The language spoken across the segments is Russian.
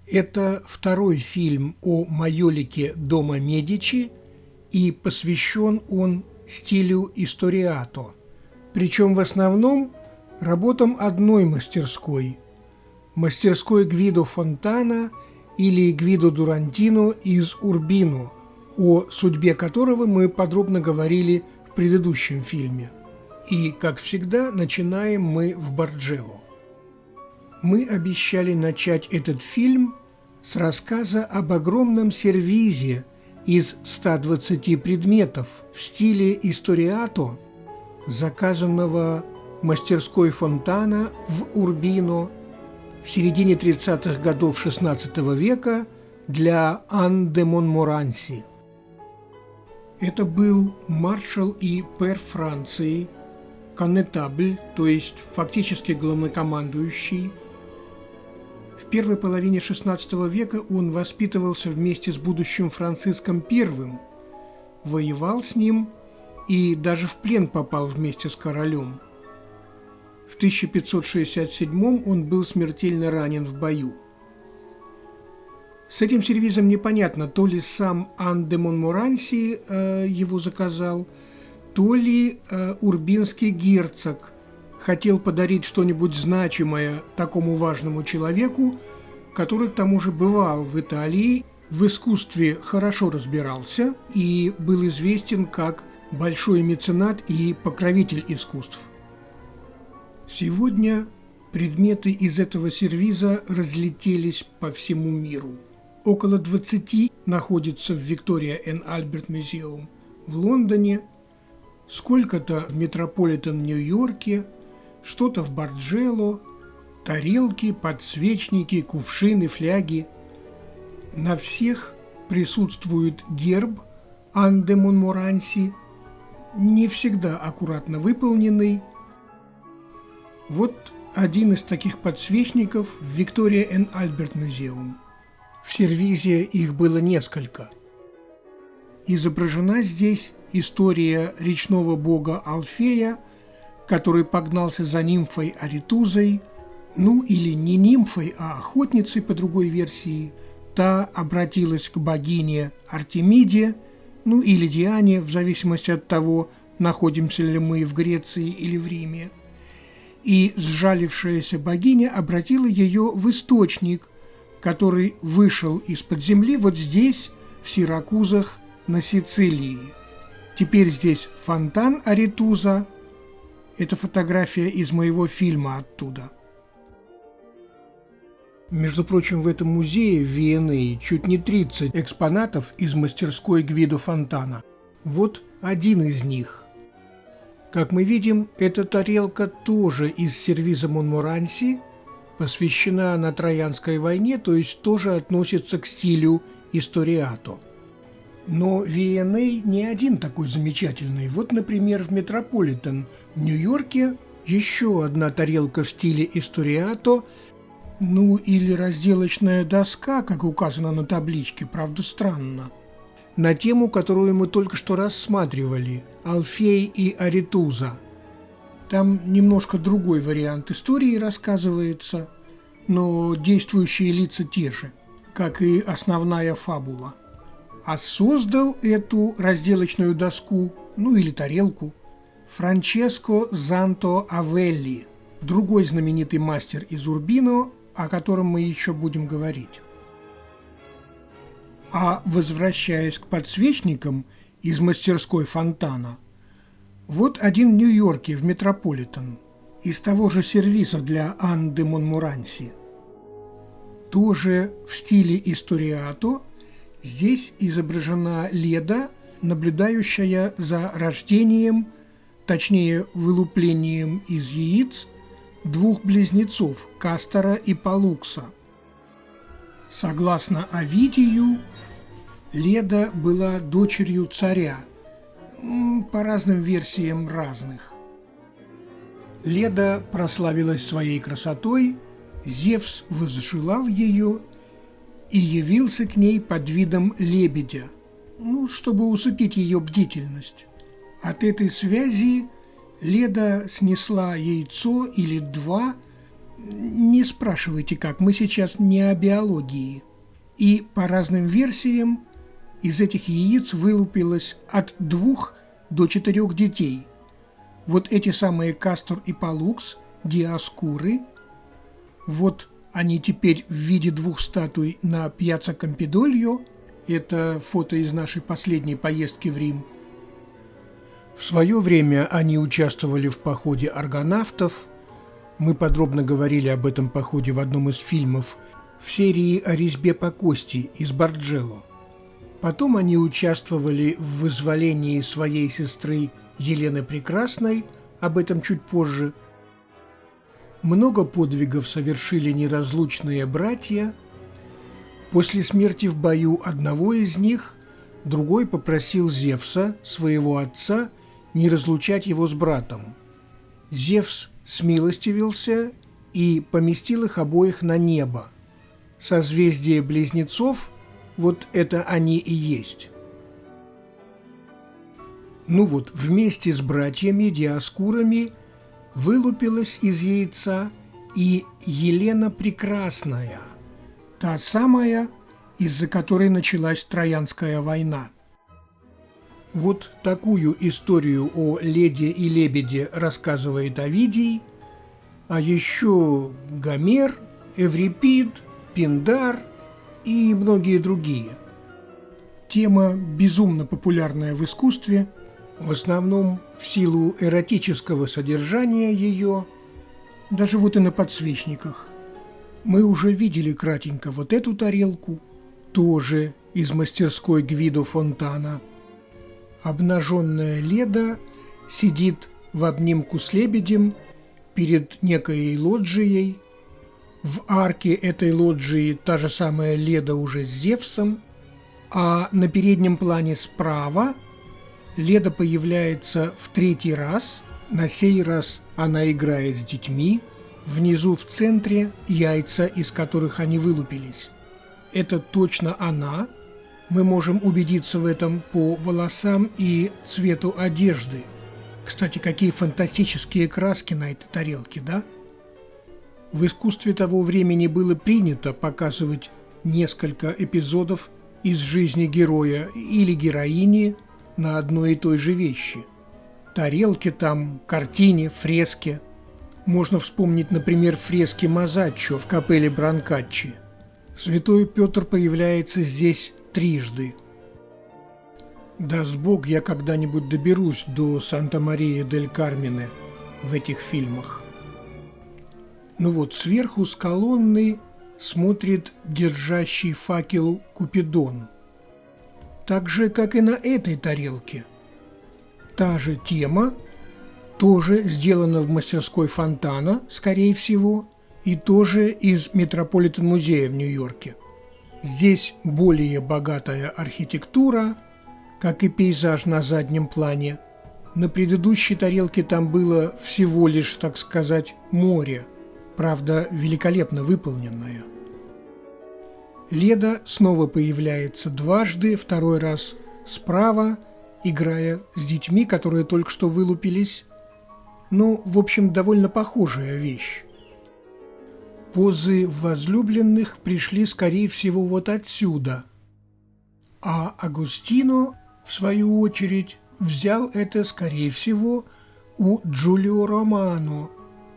Это второй фильм о майолике дома Медичи, и посвящен он стилю историато, причем в основном работам одной мастерской Гвидо Фонтана или Гвидо Дурантино из Урбино, о судьбе которого мы подробно говорили в предыдущем фильме. И, как всегда, начинаем мы в Барджелло. Мы обещали начать этот фильм с рассказа об огромном сервизе из 120 предметов в стиле историато, заказанного мастерской Фонтана в Урбино в середине 30-х годов XVI века для Анн де Монморанси. Это был маршал и пэр Франции, коннетабль, то есть фактически главнокомандующий. В первой половине XVI века он воспитывался вместе с будущим Франциском I, воевал с ним и даже в плен попал вместе с королем. В 1567 он был смертельно ранен в бою. С этим сервизом непонятно, то ли сам Анн де Монморанси его заказал, то ли урбинский герцог хотел подарить что-нибудь значимое такому важному человеку, который к тому же бывал в Италии, в искусстве хорошо разбирался и был известен как большой меценат и покровитель искусств. Сегодня предметы из этого сервиза разлетелись по всему миру. Около 20 находится в Victoria and Albert Museum в Лондоне, сколько-то в Метрополитен Нью-Йорке, что-то в Барджелло, тарелки, подсвечники, кувшины, фляги. На всех присутствует герб Анн де Монморанси, не всегда аккуратно выполненный. Вот один из таких подсвечников в Victoria and Albert Museum. В сервизе их было несколько. Изображена здесь история речного бога Алфея, который погнался за нимфой Аритузой, или не нимфой, а охотницей по другой версии. Та обратилась к богине Артемиде, или Диане, в зависимости от того, находимся ли мы в Греции или в Риме. И сжалившаяся богиня обратила ее в источник, который вышел из-под земли вот здесь, в Сиракузах, на Сицилии. Теперь здесь фонтан Аритуза. Это фотография из моего фильма оттуда. Между прочим, в этом музее в V&A чуть не 30 экспонатов из мастерской Гвидо Фонтана. Вот один из них. Как мы видим, эта тарелка тоже из сервиза Монморанси, посвящена на Троянской войне, то есть тоже относится к стилю историато. Но V&A не один такой замечательный. Вот, например, в Метрополитен в Нью-Йорке еще одна тарелка в стиле историато, или разделочная доска, как указано на табличке, правда странно, на тему, которую мы только что рассматривали – Алфей и Аритуза. Там немножко другой вариант истории рассказывается, но действующие лица те же, как и основная фабула. А создал эту разделочную доску, или тарелку, Франческо Занто Авелли, другой знаменитый мастер из Урбино, о котором мы еще будем говорить. А возвращаясь к подсвечникам из мастерской Фонтана, вот один в Нью-Йорке, в Метрополитен, из того же сервиза для Анн де Монморанси. Тоже в стиле историато. Здесь изображена Леда, наблюдающая за рождением, точнее вылуплением из яиц, двух близнецов – Кастора и Палукса. Согласно Овидию, Леда была дочерью царя, по разным версиям разных. Леда прославилась своей красотой, Зевс возжелал ее и явился к ней под видом лебедя, чтобы усыпить ее бдительность. От этой связи Леда снесла яйцо или два, Не спрашивайте как, мы сейчас не о биологии. И по разным версиям из этих яиц вылупилось от 2 до 4 детей. Вот эти самые Кастор и Палукс, Диоскуры, вот они теперь в виде 2 статуй на Пьяцца Кампидольо. Это фото из нашей последней поездки в Рим. В свое время они участвовали в походе аргонавтов. Мы подробно говорили об этом походе в одном из фильмов в серии о резьбе по кости из Барджелло. Потом они участвовали в вызволении своей сестры Елены Прекрасной, об этом чуть позже. Много подвигов совершили неразлучные братья. После смерти в бою одного из них другой попросил Зевса, своего отца, не разлучать его с братом. Зевс смилостивился и поместил их обоих на небо. Созвездие близнецов – вот это они и есть. Ну вот, вместе с братьями Диоскурами вылупилась из яйца и Елена Прекрасная, та самая, из-за которой началась Троянская война. Вот такую историю о леди и лебеде рассказывает Овидий, а еще Гомер, Эврипид, Пиндар и многие другие. Тема безумно популярная в искусстве, в основном в силу эротического содержания ее, даже вот и на подсвечниках. Мы уже видели кратенько вот эту тарелку, тоже из мастерской Гвидо Фонтана. Обнаженная Леда сидит в обнимку с лебедем перед некой лоджией. В арке этой лоджии та же самая Леда уже с Зевсом, а на переднем плане справа Леда появляется в 3-й раз. На сей раз она играет с детьми. Внизу в центре яйца, из которых они вылупились. Это точно она. Мы можем убедиться в этом по волосам и цвету одежды. Кстати, какие фантастические краски на этой тарелке, да? В искусстве того времени было принято показывать несколько эпизодов из жизни героя или героини на одной и той же вещи. Тарелки там, картине, фрески. Можно вспомнить, например, фрески Мазаччо в капелле Бранкаччи. Святой Петр появляется здесь 3 раза. Даст Бог, я когда-нибудь доберусь до Санта-Мария-дель-Кармене в этих фильмах. Ну вот, сверху с колонны смотрит держащий факел Купидон. Так же, как и на этой тарелке. Та же тема, тоже сделана в мастерской Фонтана, скорее всего, и тоже из Метрополитен-музея в Нью-Йорке. Здесь более богатая архитектура, как и пейзаж на заднем плане. На предыдущей тарелке там было всего лишь, так сказать, море, правда, великолепно выполненное. Леда снова появляется 2 раза, 2-й раз справа, играя с детьми, которые только что вылупились. Ну, в общем, довольно похожая вещь. Позы возлюбленных пришли, скорее всего, вот отсюда. А Агустино, в свою очередь, взял это, скорее всего, у Джулио Романо,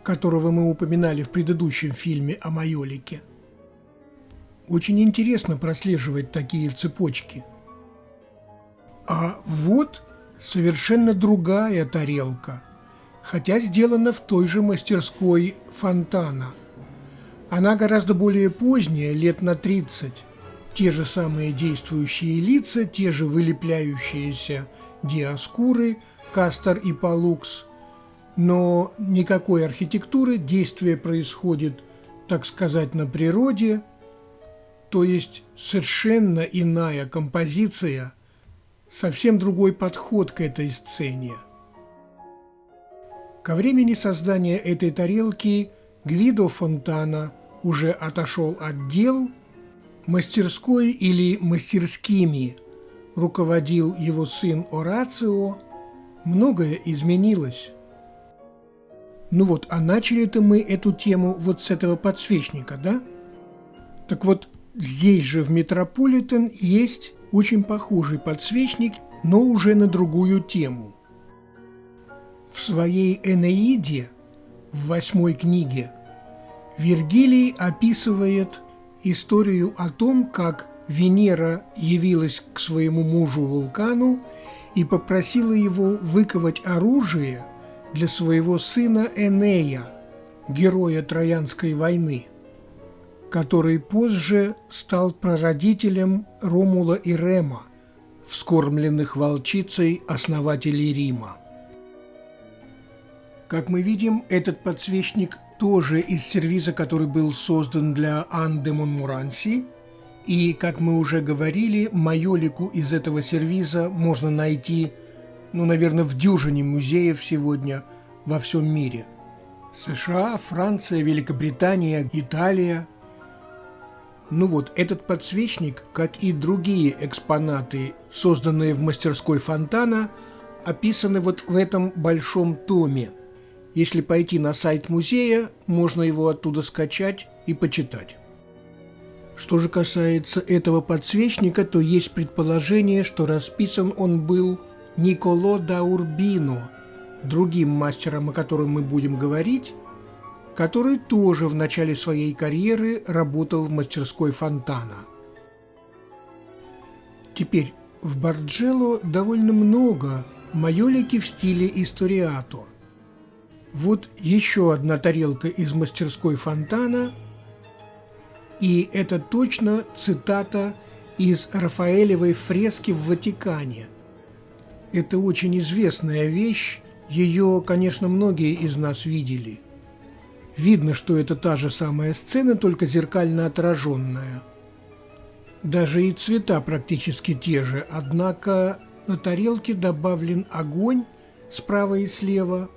которого мы упоминали в предыдущем фильме о Майолике. Очень интересно прослеживать такие цепочки. А вот совершенно другая тарелка, хотя сделана в той же мастерской Фонтана. Она гораздо более поздняя, лет на 30. Те же самые действующие лица, те же вылепляющиеся Диоскуры, Кастор и Палукс. Но никакой архитектуры, действие происходит, так сказать, на природе, то есть совершенно иная композиция, совсем другой подход к этой сцене. Ко времени создания этой тарелки Гвидо Фонтана уже отошел от дел, мастерской или мастерскими руководил его сын Орацио, многое изменилось. Ну вот, а начали-то мы эту тему вот с этого подсвечника, да? Так вот, здесь же в Метрополитен есть очень похожий подсвечник, но уже на другую тему. В своей «Энеиде», в 8 книге, Вергилий описывает историю о том, как Венера явилась к своему мужу Вулкану и попросила его выковать оружие для своего сына Энея, героя Троянской войны, который позже стал прародителем Ромула и Рема, вскормленных волчицей основателей Рима. Как мы видим, этот подсвечник тоже из сервиза, который был создан для Ан де Монморанси, и, как мы уже говорили, майолику из этого сервиза можно найти, наверное, в дюжине музеев сегодня во всем мире. США, Франция, Великобритания, Италия. Этот подсвечник, как и другие экспонаты, созданные в мастерской Фонтана, описаны вот в этом большом томе. Если пойти на сайт музея, можно его оттуда скачать и почитать. Что же касается этого подсвечника, то есть предположение, что расписан он был Николо да Урбино, другим мастером, о котором мы будем говорить, который тоже в начале своей карьеры работал в мастерской Фонтана. Теперь в Барджелло довольно много майолики в стиле историато. Вот еще одна тарелка из мастерской Фонтана, и это точно цитата из Рафаэлевой фрески в Ватикане. Это очень известная вещь, ее, конечно, многие из нас видели. Видно, что это та же самая сцена, только зеркально отраженная. Даже и цвета практически те же, однако на тарелке добавлен огонь справа и слева,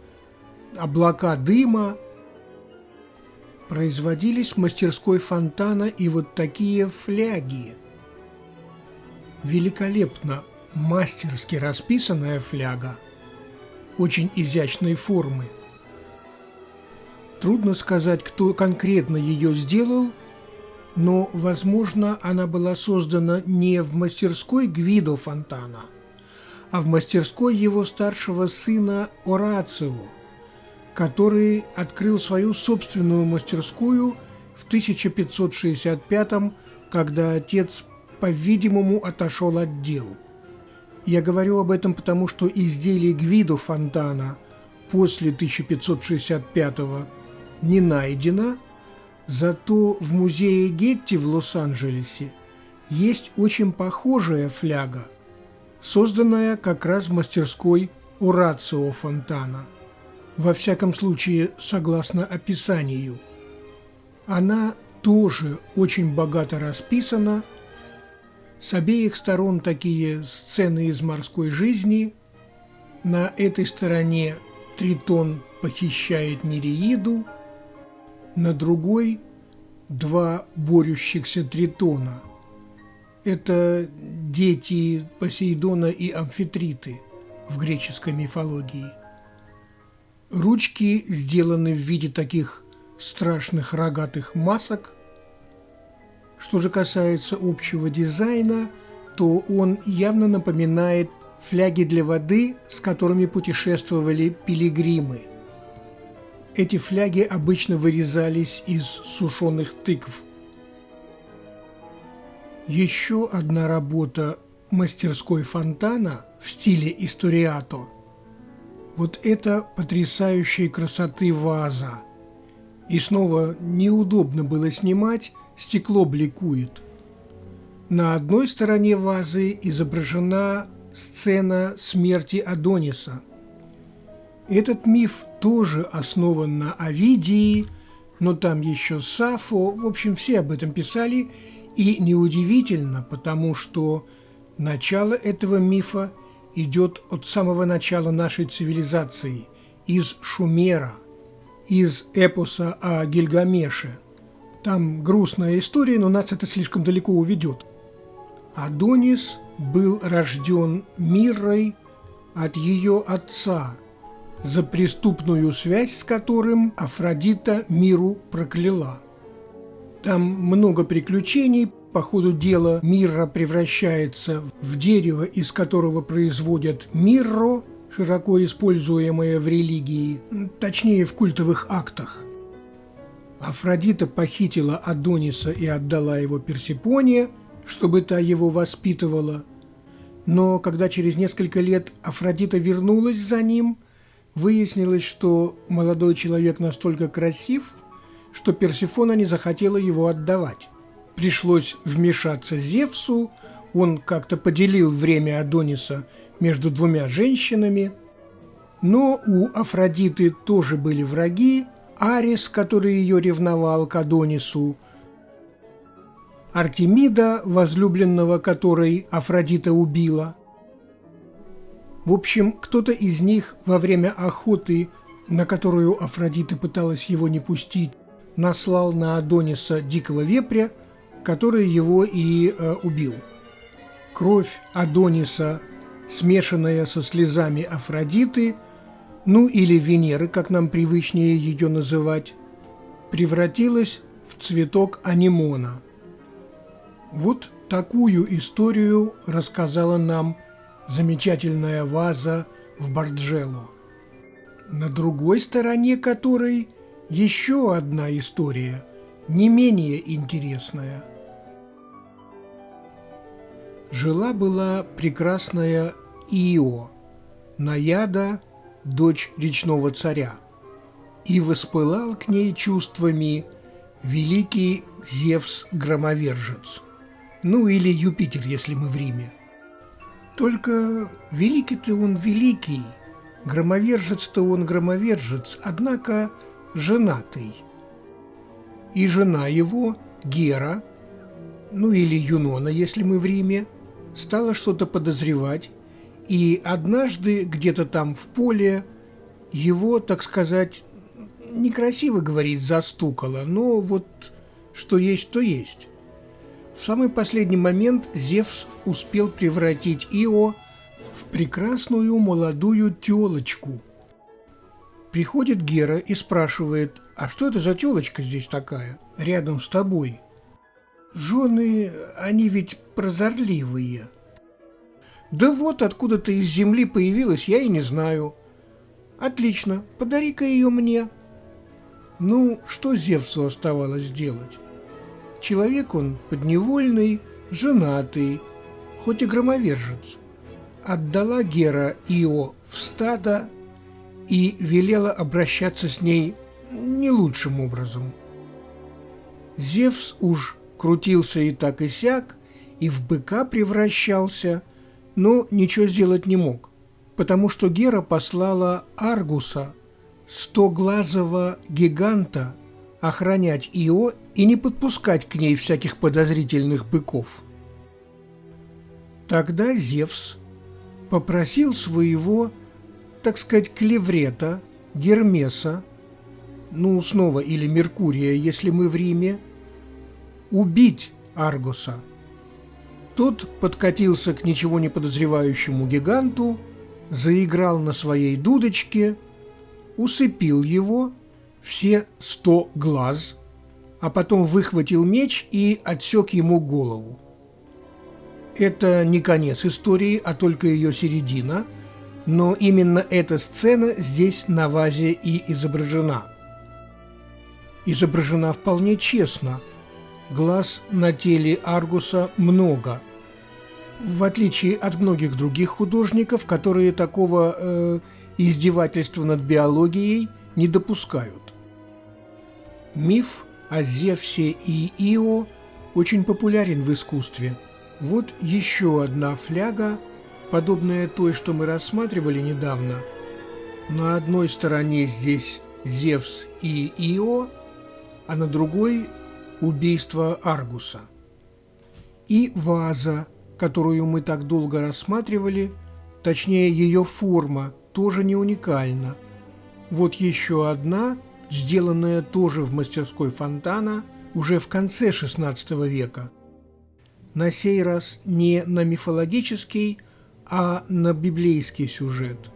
облака дыма. Производились в мастерской Фонтана и вот такие фляги. Великолепно мастерски расписанная фляга, очень изящной формы. Трудно сказать, кто конкретно ее сделал, но, возможно, она была создана не в мастерской Гвидо Фонтана, а в мастерской его старшего сына Орацио, который открыл свою собственную мастерскую в 1565-м, когда отец, по-видимому, отошел от дел. Я говорю об этом потому, что изделий Гвидо Фонтана после 1565-го не найдено, зато в музее Гетти в Лос-Анджелесе есть очень похожая фляга, созданная как раз в мастерской Орацио Фонтана. Во всяком случае, согласно описанию. Она тоже очень богато расписана. С обеих сторон такие сцены из морской жизни. На этой стороне Тритон похищает Нереиду, на другой – 2 борющихся Тритона. Это дети Посейдона и Амфитриты в греческой мифологии. Ручки сделаны в виде таких страшных рогатых масок. Что же касается общего дизайна, то он явно напоминает фляги для воды, с которыми путешествовали пилигримы. Эти фляги обычно вырезались из сушеных тыкв. Еще одна работа мастерской Фонтана в стиле историато. Вот это потрясающей красоты ваза. И снова неудобно было снимать, стекло бликует. На одной стороне вазы изображена сцена смерти Адониса. Этот миф тоже основан на Овидии, но там еще Сафо, в общем, все об этом писали, и неудивительно, потому что начало этого мифа идет от самого начала нашей цивилизации, из Шумера, из эпоса о Гильгамеше. Там грустная история, но нас это слишком далеко уведет. Адонис был рожден Миррой от ее отца, за преступную связь с которым Афродита миру прокляла. Там много приключений. По ходу дела Мирра превращается в дерево, из которого производят мирро, широко используемое в религии, точнее в культовых актах. Афродита похитила Адониса и отдала его Персефоне, чтобы та его воспитывала. Но когда через несколько лет Афродита вернулась за ним, выяснилось, что молодой человек настолько красив, что Персефона не захотела его отдавать. Пришлось вмешаться Зевсу, он как-то поделил время Адониса между двумя женщинами. Но у Афродиты тоже были враги: Арес, который ее ревновал к Адонису, Артемида, возлюбленного которой Афродита убила. В общем, кто-то из них во время охоты, на которую Афродита пыталась его не пустить, наслал на Адониса дикого вепря, который его и убил. Кровь Адониса, смешанная со слезами Афродиты, ну или Венеры, как нам привычнее ее называть, превратилась в цветок анемона. Вот такую историю рассказала нам замечательная ваза в Барджелло, на другой стороне которой еще одна история, не менее интересная. Жила-была прекрасная Ио, Наяда, дочь речного царя, и воспылал к ней чувствами великий Зевс-громовержец, ну или Юпитер, если мы в Риме. Только великий-то он великий, громовержец-то он громовержец, однако женатый. И жена его, Гера, ну или Юнона, если мы в Риме, стала что-то подозревать, и однажды где-то там в поле его, так сказать, некрасиво говорить, застукала, но вот что есть, то есть. В самый последний момент Зевс успел превратить Ио в прекрасную молодую тёлочку. Приходит Гера и спрашивает: «А что это за тёлочка здесь такая, рядом с тобой? Жены, они ведь прозорливые». «Да вот откуда-то из земли появилась, я и не знаю». «Отлично, подари-ка ее мне». Ну, что Зевсу оставалось делать? Человек он подневольный, женатый, хоть и громовержец. Отдала Гера Ио в стадо и велела обращаться с ней не лучшим образом. Зевс уж крутился и так и сяк, и в быка превращался, но ничего сделать не мог, потому что Гера послала Аргуса, стоглазого гиганта, охранять Ио и не подпускать к ней всяких подозрительных быков. Тогда Зевс попросил своего, так сказать, клеврета, Гермеса, ну, снова или Меркурия, если мы в Риме, убить Аргуса. Тот подкатился к ничего не подозревающему гиганту, заиграл на своей дудочке, усыпил его, все 100 глаз, а потом выхватил меч и отсек ему голову. Это не конец истории, а только ее середина, но именно эта сцена здесь на вазе и изображена. Изображена вполне честно. Глаз на теле Аргуса много, в отличие от многих других художников, которые такого издевательства над биологией не допускают. Миф о Зевсе и Ио очень популярен в искусстве. Вот еще одна фляга, подобная той, что мы рассматривали недавно. На одной стороне здесь Зевс и Ио, а на другой – убийство Аргуса. И ваза, которую мы так долго рассматривали, точнее ее форма, тоже не уникальна. Вот еще одна, сделанная тоже в мастерской Фонтана уже в конце XVI века. На сей раз не на мифологический, а на библейский сюжет.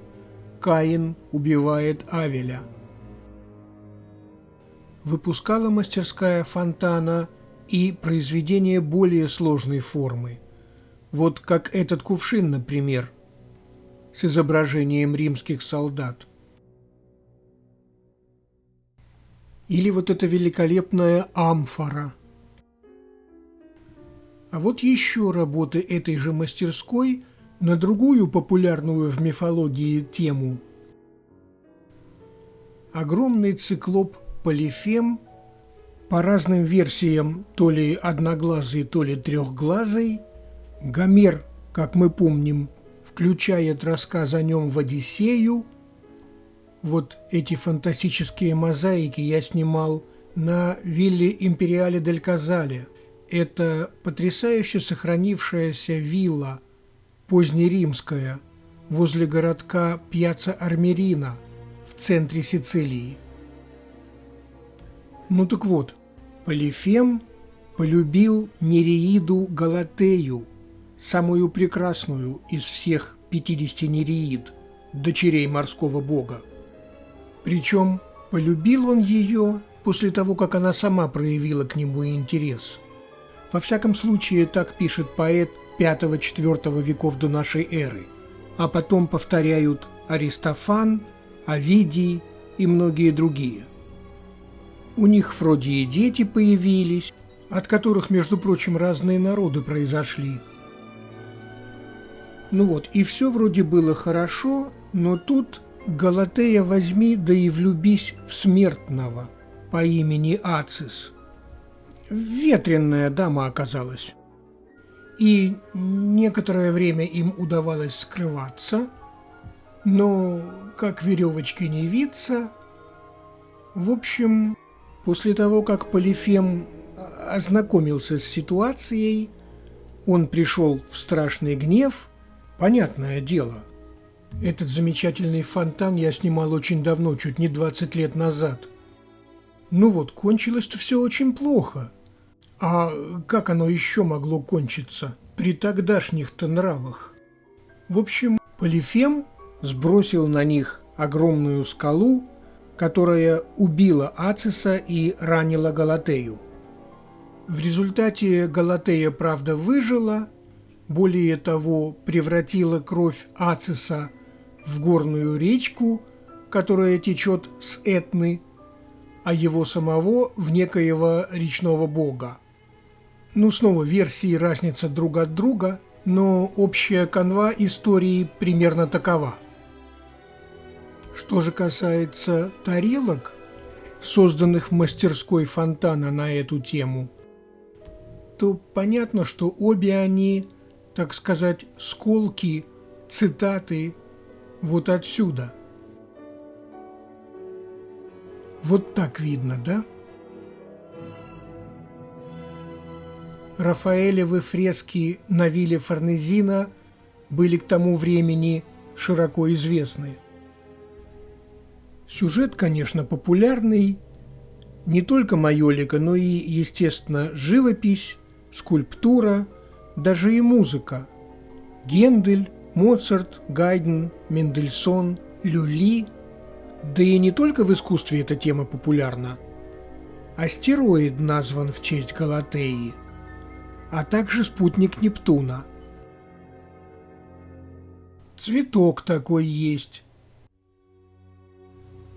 Каин убивает Авеля. Выпускала мастерская Фонтана и произведения более сложной формы. Вот как этот кувшин, например, с изображением римских солдат. Или вот эта великолепная амфора. А вот еще работы этой же мастерской на другую популярную в мифологии тему. Огромный циклоп Полифем, по разным версиям то ли одноглазый, то ли трехглазый. Гомер, как мы помним, включает рассказ о нем в «Одиссею». Вот эти фантастические мозаики я снимал на вилле Империале дель Казале. Это потрясающе сохранившаяся вилла, позднеримская, возле городка Пьяцца Армерина в центре Сицилии. Ну так вот, Полифем полюбил Нереиду Галатею, самую прекрасную из всех 50 нереид, дочерей морского бога. Причем полюбил он ее после того, как она сама проявила к нему интерес. Во всяком случае, так пишет поэт V-IV веков до нашей эры, а потом повторяют Аристофан, Овидий и многие другие. У них вроде и дети появились, от которых, между прочим, разные народы произошли. Ну вот, и все вроде было хорошо, но тут Галатея возьми, да и влюбись в смертного по имени Ацис. Ветреная дама оказалась. И некоторое время им удавалось скрываться, но как веревочки не виться. В общем, после того, как Полифем ознакомился с ситуацией, он пришел в страшный гнев. Понятное дело, этот замечательный фонтан я снимал очень давно, чуть не 20 лет назад. Ну вот, кончилось-то все очень плохо. А как оно еще могло кончиться при тогдашних-то нравах? В общем, Полифем сбросил на них огромную скалу, которая убила Ациса и ранила Галатею. В результате Галатея, правда, выжила, более того, превратила кровь Ациса в горную речку, которая течет с Этны, а его самого в некоего речного бога. Ну, снова версии разница друг от друга, но общая канва истории примерно такова. Что же касается тарелок, созданных в мастерской Фонтана на эту тему, то понятно, что обе они, так сказать, сколки, цитаты вот отсюда. Вот так видно, да? Рафаэлевы фрески на вилле Форнезина были к тому времени широко известны. Сюжет, конечно, популярный, не только майолика, но и, естественно, живопись, скульптура, даже и музыка. Гендель, Моцарт, Гайден, Мендельсон, Люли. Да и не только в искусстве эта тема популярна. Астероид назван в честь Галатеи, а также спутник Нептуна. Цветок такой есть.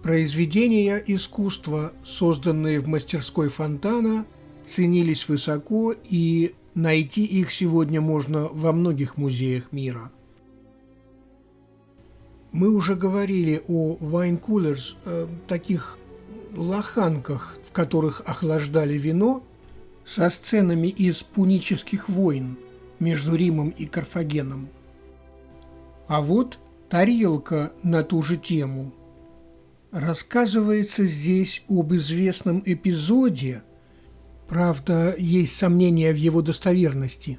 Произведения искусства, созданные в мастерской Фонтана, ценились высоко, и найти их сегодня можно во многих музеях мира. Мы уже говорили о wine coolers, таких лоханках, в которых охлаждали вино, со сценами из пунических войн между Римом и Карфагеном. А вот тарелка на ту же тему. Рассказывается здесь об известном эпизоде, правда, есть сомнения в его достоверности,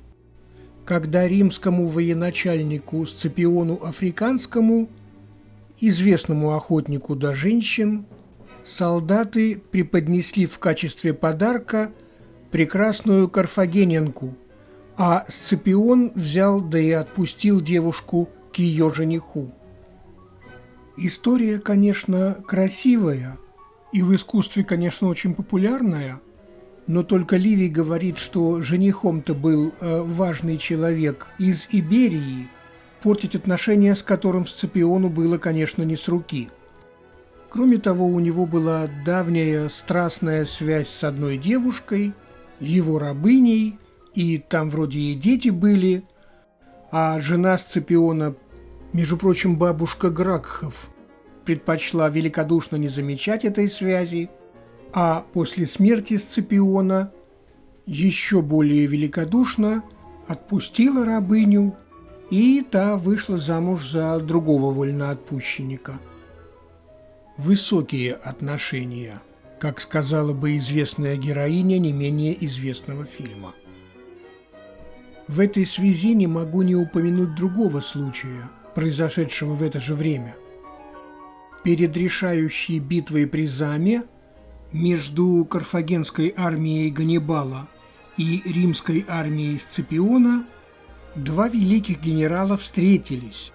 когда римскому военачальнику Сципиону Африканскому, известному охотнику до женщин, солдаты преподнесли в качестве подарка прекрасную карфагенянку, а Сципион взял да и отпустил девушку к ее жениху. История, конечно, красивая и в искусстве, конечно, очень популярная, но только Ливий говорит, что женихом-то был важный человек из Иберии, портить отношения с которым Сципиону было, конечно, не с руки. Кроме того, у него была давняя страстная связь с одной девушкой, его рабыней, и там вроде и дети были, а жена Сципиона, между прочим, бабушка Гракхов, предпочла великодушно не замечать этой связи, а после смерти Сципиона еще более великодушно отпустила рабыню, и та вышла замуж за другого вольноотпущенника. Высокие отношения, как сказала бы известная героиня не менее известного фильма. В этой связи не могу не упомянуть другого случая, произошедшего в это же время. Перед решающей битвой при Заме между карфагенской армией Ганнибала и римской армией Сципиона два великих генерала встретились.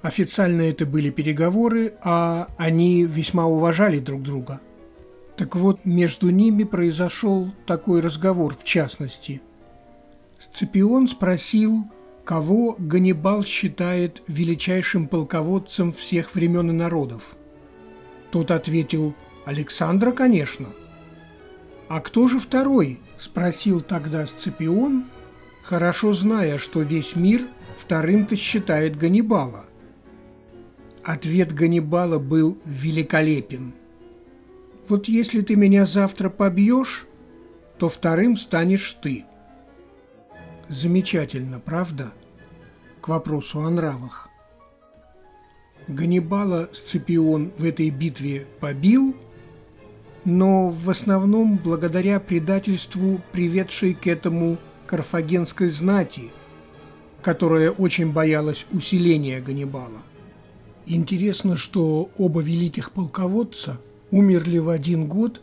Официально это были переговоры, а они весьма уважали друг друга. Так вот, между ними произошел такой разговор, в частности. Сципион спросил, кого Ганнибал считает величайшим полководцем всех времен и народов. Тот ответил: «Александра, конечно». «А кто же второй?» – спросил тогда Сципион, хорошо зная, что весь мир вторым-то считает Ганнибала. Ответ Ганнибала был великолепен. «Вот если ты меня завтра побьешь, то вторым станешь ты». Замечательно, правда? К вопросу о нравах. Ганнибала Сципион в этой битве побил, но в основном благодаря предательству, приведшей к этому карфагенской знати, которая очень боялась усиления Ганнибала. Интересно, что оба великих полководца умерли в один год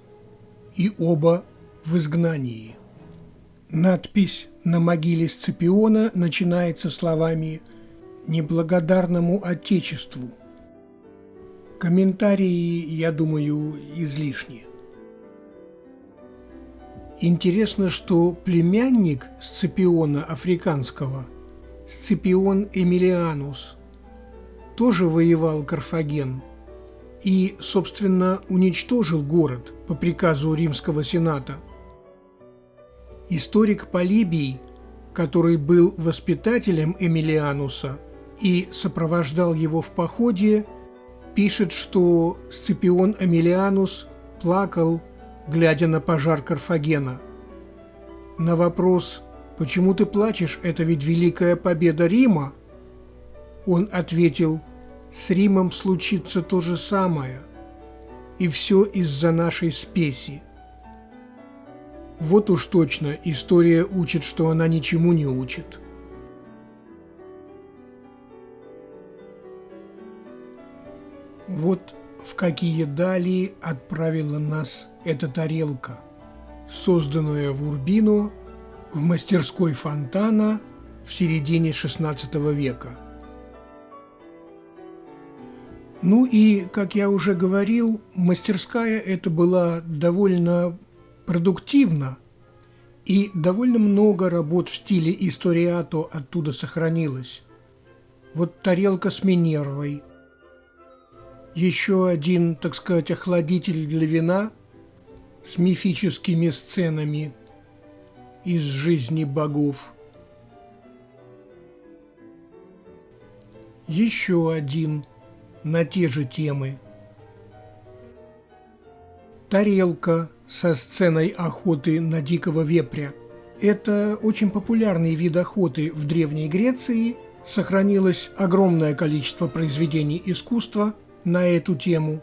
и оба в изгнании. Надпись на могиле Сципиона начинается словами «Неблагодарному Отечеству». Комментарии, я думаю, излишни. Интересно, что племянник Сципиона Африканского, Сципион Эмилианус, тоже воевал Карфаген и, собственно, уничтожил город по приказу Римского Сената. Историк Полибий, который был воспитателем Эмилиануса и сопровождал его в походе, пишет, что Сципион Эмилианус плакал, глядя на пожар Карфагена. На вопрос «Почему ты плачешь? Это ведь великая победа Рима?» он ответил: «С Римом случится то же самое, и все из-за нашей спеси». Вот уж точно история учит, что она ничему не учит. Вот в какие дали отправила нас эта тарелка, созданная в Урбино в мастерской Фонтана в середине XVI века. Ну и, как я уже говорил, мастерская эта была довольно продуктивна, и довольно много работ в стиле историато оттуда сохранилось. Вот тарелка с Минервой, еще один, так сказать, охладитель для вина с мифическими сценами из жизни богов. Еще один на те же темы. Тарелка со сценой охоты на дикого вепря. Это очень популярный вид охоты в Древней Греции. Сохранилось огромное количество произведений искусства на эту тему.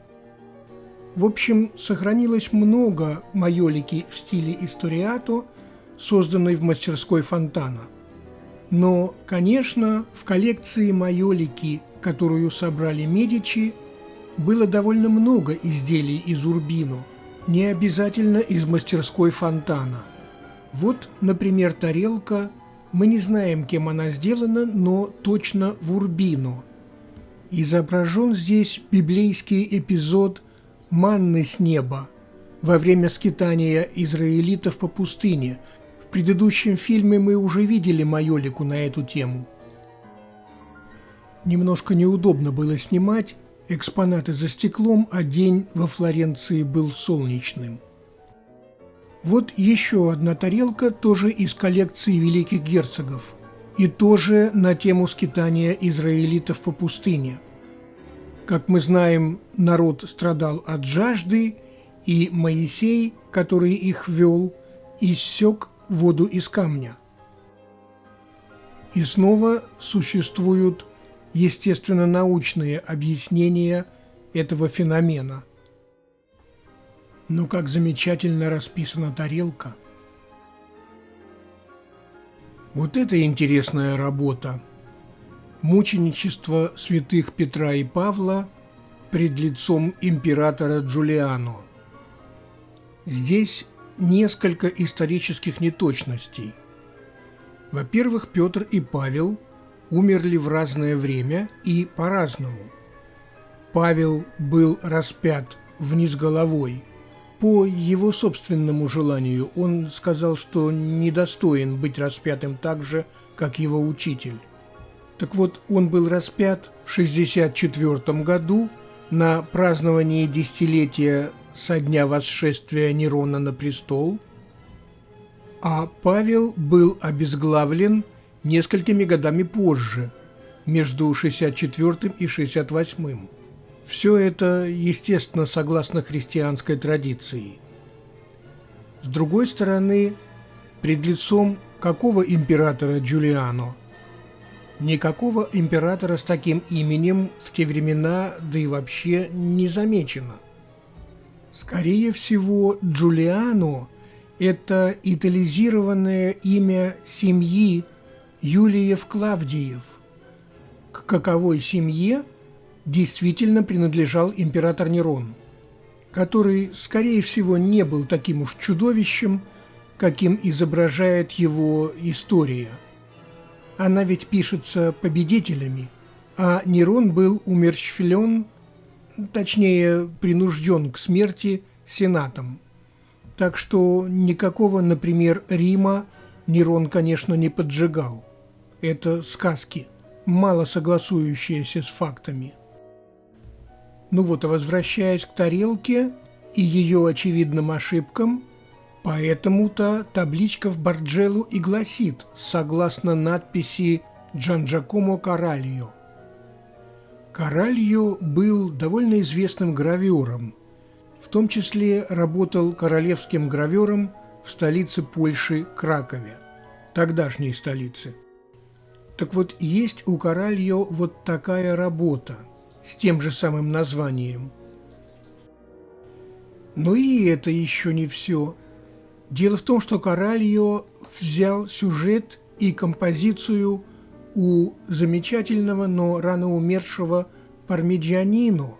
В общем, сохранилось много майолики в стиле историато, созданной в мастерской Фонтана. Но, конечно, в коллекции майолики, которую собрали Медичи, было довольно много изделий из Урбино, не обязательно из мастерской Фонтана. Вот, например, тарелка, мы не знаем, кем она сделана, но точно в Урбино. Изображен здесь библейский эпизод манны с неба во время скитания израилитов по пустыне. В предыдущем фильме мы уже видели майолику на эту тему. Немножко неудобно было снимать экспонаты за стеклом, а день во Флоренции был солнечным. Вот еще одна тарелка, тоже из коллекции великих герцогов, и тоже на тему скитания израилитов по пустыне. Как мы знаем, народ страдал от жажды, и Моисей, который их вел, иссек воду из камня. И снова существуют естественно-научные объяснения этого феномена. Но как замечательно расписана тарелка. Вот это интересная работа. Мученичество святых Петра и Павла пред лицом императора Джулиано. Здесь несколько исторических неточностей. Во-первых, Петр и Павел умерли в разное время и по-разному. Павел был распят вниз головой. По его собственному желанию он сказал, что недостоин быть распятым так же, как его учитель. Так вот, он был распят в 64 году на праздновании десятилетия со дня восшествия Нерона на престол, а Павел был обезглавлен несколькими годами позже, между 64 и 68. Все это, естественно, согласно христианской традиции. С другой стороны, пред лицом какого императора Джулиано? Никакого императора с таким именем в те времена, да и вообще, не замечено. Скорее всего, Джулиано – это итализированное имя семьи Юлиев-Клавдиев, к каковой семье действительно принадлежал император Нерон, который, скорее всего, не был таким уж чудовищем, каким изображает его история. Она ведь пишется победителями, а Нерон был умерщвлен, точнее, принужден к смерти сенатом. Так что никакого, например, Рима Нерон, конечно, не поджигал. Это сказки, мало согласующиеся с фактами. Ну вот, а возвращаясь к тарелке и ее очевидным ошибкам, поэтому-то табличка в Барджелло и гласит, согласно надписи «Джанджакомо Каральо». Каральо был довольно известным гравером, в том числе работал королевским гравером в столице Польши Кракове, тогдашней столице. Так вот, есть у Каральо вот такая работа с тем же самым названием. Но и это еще не все. Дело в том, что Каральо взял сюжет и композицию у замечательного, но рано умершего Пармиджанино.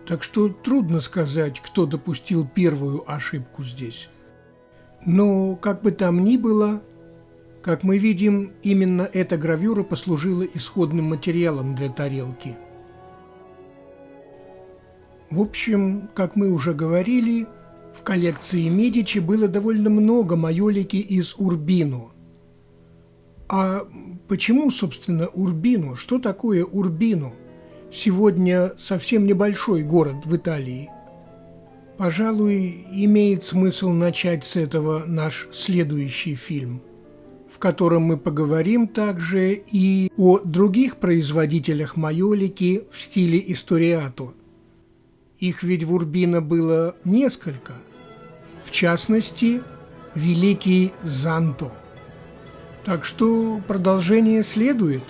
Так что трудно сказать, кто допустил первую ошибку здесь. Но, как бы там ни было, как мы видим, именно эта гравюра послужила исходным материалом для тарелки. В общем, как мы уже говорили, в коллекции Медичи было довольно много майолики из Урбино. А почему, собственно, Урбино? Что такое Урбино? Сегодня совсем небольшой город в Италии. Пожалуй, имеет смысл начать с этого наш следующий фильм, в котором мы поговорим также и о других производителях майолики в стиле историато. Их ведь в Урбино было несколько, в частности, великий Занто. Так что продолжение следует.